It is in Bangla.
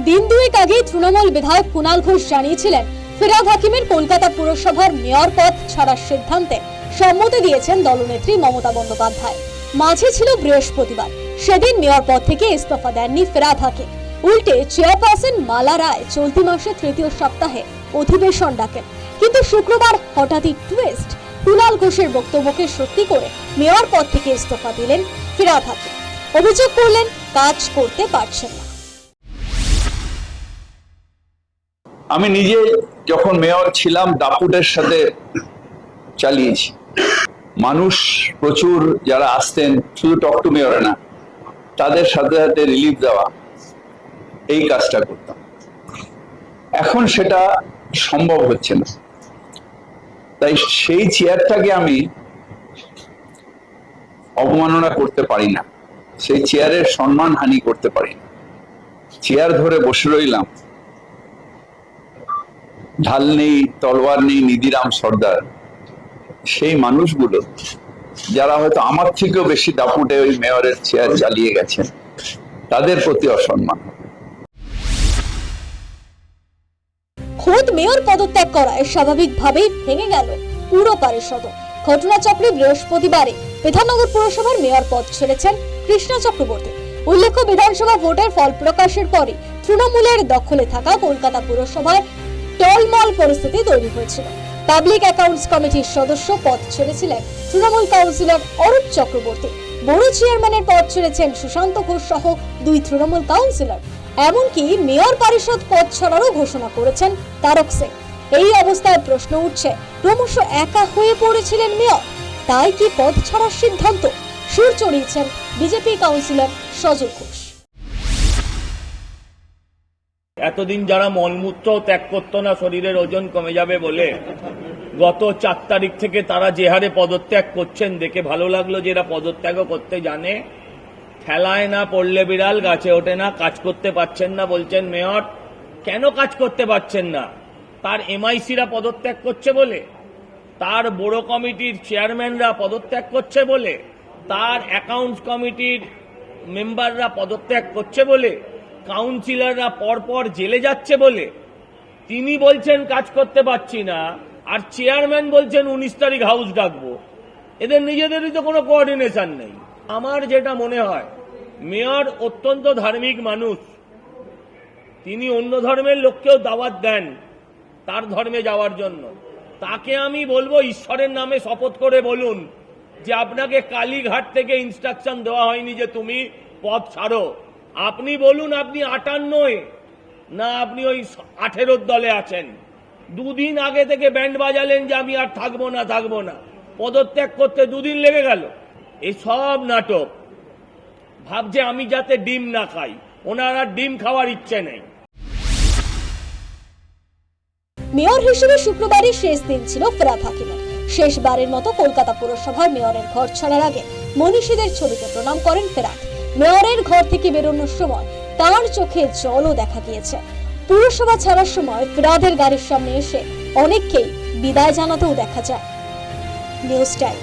দিন দুয়েক আগে তৃণমূল বিধায়ক কুণাল ঘোষ জানিয়েছিলেন ফিরহাদ হাকিমের কলকাতা পুরসভার মেয়র পদ ছাড়ার সিদ্ধান্তে সম্মতি দিয়েছেন দলনেত্রী মমতা বন্দ্যোপাধ্যায়। মাঝে ছিল বৃহস্পতিবার, সেদিন মেয়র পদ থেকে ইস্তফা দেননি ফিরহাদ হাকিম। উল্টে চেয়ারপারসন মালা রায় চলতি মাসের তৃতীয় সপ্তাহে অধিবেশন ডাকেন। কিন্তু শুক্রবার হঠাৎই টুইস্ট, কুণাল ঘোষের বক্তব্যকে সত্যি করে মেয়র পদ থেকে ইস্তফা দিলেন ফিরহাদ হাকিম। অভিযোগ করলেন কাজ করতে পারছেন না। আমি নিজে যখন মেয়র ছিলাম দাপুটের সাথে চালিয়েছি, মানুষ প্রচুর যারা আসতেন, শুধু টক টু মেয়রে না, তাদের সাথে সাথে রিলিফ দেওয়া, এই কাজটা করতাম। এখন সেটা সম্ভব হচ্ছে না, তাই সেই চেয়ারটাকে আমি অবমাননা করতে পারি না, সেই চেয়ারের সম্মান হানি করতে পারি না। চেয়ার ধরে বসে রইলাম, ঢাল নেই, তলোয়ার নেই, নিধিরাম সর্দার, সেই মানুষগুলো যারা হয়তো আমার থেকেও বেশি দাপুটে ওই মেয়রের চেয়ার চালিয়ে গেছেন, তাদের প্রতি অসম্মান। খোদ মেয়র পদত্যাগ করায় স্বাভাবিকভাবেই ভেঙে গেল পুরো পরিষদ। ঘটনাচক্রে বৃহস্পতিবারে বিধাননগর পুরসভার মেয়র পদ ছেড়েছেন কৃষ্ণা চক্রবর্তী। উল্লেখ্য, বিধানসভা ভোটের ফল প্রকাশের পরে তৃণমূলের দখলে থাকা কলকাতা পুরসভায় টলমল পরিস্থিতি তৈরি হয়েছিল। পাবলিক অ্যাকাউন্টস কমিটির সদস্য পদ ছেড়েছিলেন তৃণমূল কাউন্সিলর অরূপ চক্রবর্তী। বড় চেয়ারম্যানের পদ ছেড়েছেন সুশান্ত ঘোষ সহ দুই তৃণমূল কাউন্সিলর। এমনকি মেয়র পরিষদ পদ ছাড়ারও ঘোষণা করেছেন তারক সিং। এই অবস্থায় প্রশ্ন উঠছে, ক্রমশ একা হয়ে পড়েছিলেন মেয়র, তাই কি পদ ছাড়ার সিদ্ধান্ত? সুর চড়িয়েছেন বিজেপি কাউন্সিলর সজল ঘোষ। এতদিন যারা মলমূত্র ত্যাগ করতো না, শরীরের ওজন কমে যাবে বলে, গত 4 তারিখ থেকে তারা যে হারে পদত্যাগ করছেন দেখে ভালো লাগলো যে এরা পদত্যাগও করতে জানে। ঠেলায় না পড়লে বিড়াল গাছে ওঠে না, কাজ করতে পারছেন না বলছেন মেয়র। কেন কাজ করতে পারছেন না? তার এমআইসিরা পদত্যাগ করছে বলে, তার বড় কমিটির চেয়ারম্যানরা পদত্যাগ করছে বলে, তার অ্যাকাউন্টস কমিটির মেম্বাররা পদত্যাগ করছে বলে, কাউন্সিলররা পরপর জেলে যাচ্ছে বলে তিনি বলছেন কাজ করতে পারছি না, আর চেয়ারম্যান বলছেন 19 তারিখ হাউস ডাকবো। এদের নিজেদেরই তো কোনো কোঅর্ডিনেশন নেই। আমার যেটা মনে হয়, মেয়র অত্যন্ত ধার্মিক মানুষ, তিনি অন্য ধর্মের লোককেও দাওয়াত দেন তার ধর্মে যাওয়ার জন্য। তাকে আমি বলবো, ঈশ্বরের নামে শপথ করে বলুন যে আপনাকে কালীঘাট থেকে ইনস্ট্রাকশন দেওয়া হয়নি যে তুমি পদ ছাড়ো। আপনি বলুন আপনি 58 না আপনি ওই 18 দলে আছেন। দুদিন আগে থেকে ব্যান্ড বাজালেন যে আমি আর থাকবো না, পদত্যাগ করতে 2 দিন লেগে গেল। এই সব নাটক। ভাবছে আমি যাতে ডিম না খাই, ওনার আর ডিম খাওয়ার ইচ্ছে নেই। মেয়র হিসেবে শুক্রবারই শেষ দিন ছিল ফিরহাদ হাকিমের। শেষবারের মতো কলকাতা পুরসভার মেয়রের ঘর ছাড়ার আগে মনীষীদের ছবিতে প্রণাম করেন ফিরহাদ। মেয়রের ঘর থেকে বেরোনোর সময় তার চোখে জলও দেখা গিয়েছে। পুরসভা ছাড়ার সময় ফিরহাদের গাড়ির সামনে এসে অনেককেই বিদায় জানাতেও দেখা যায়। News time.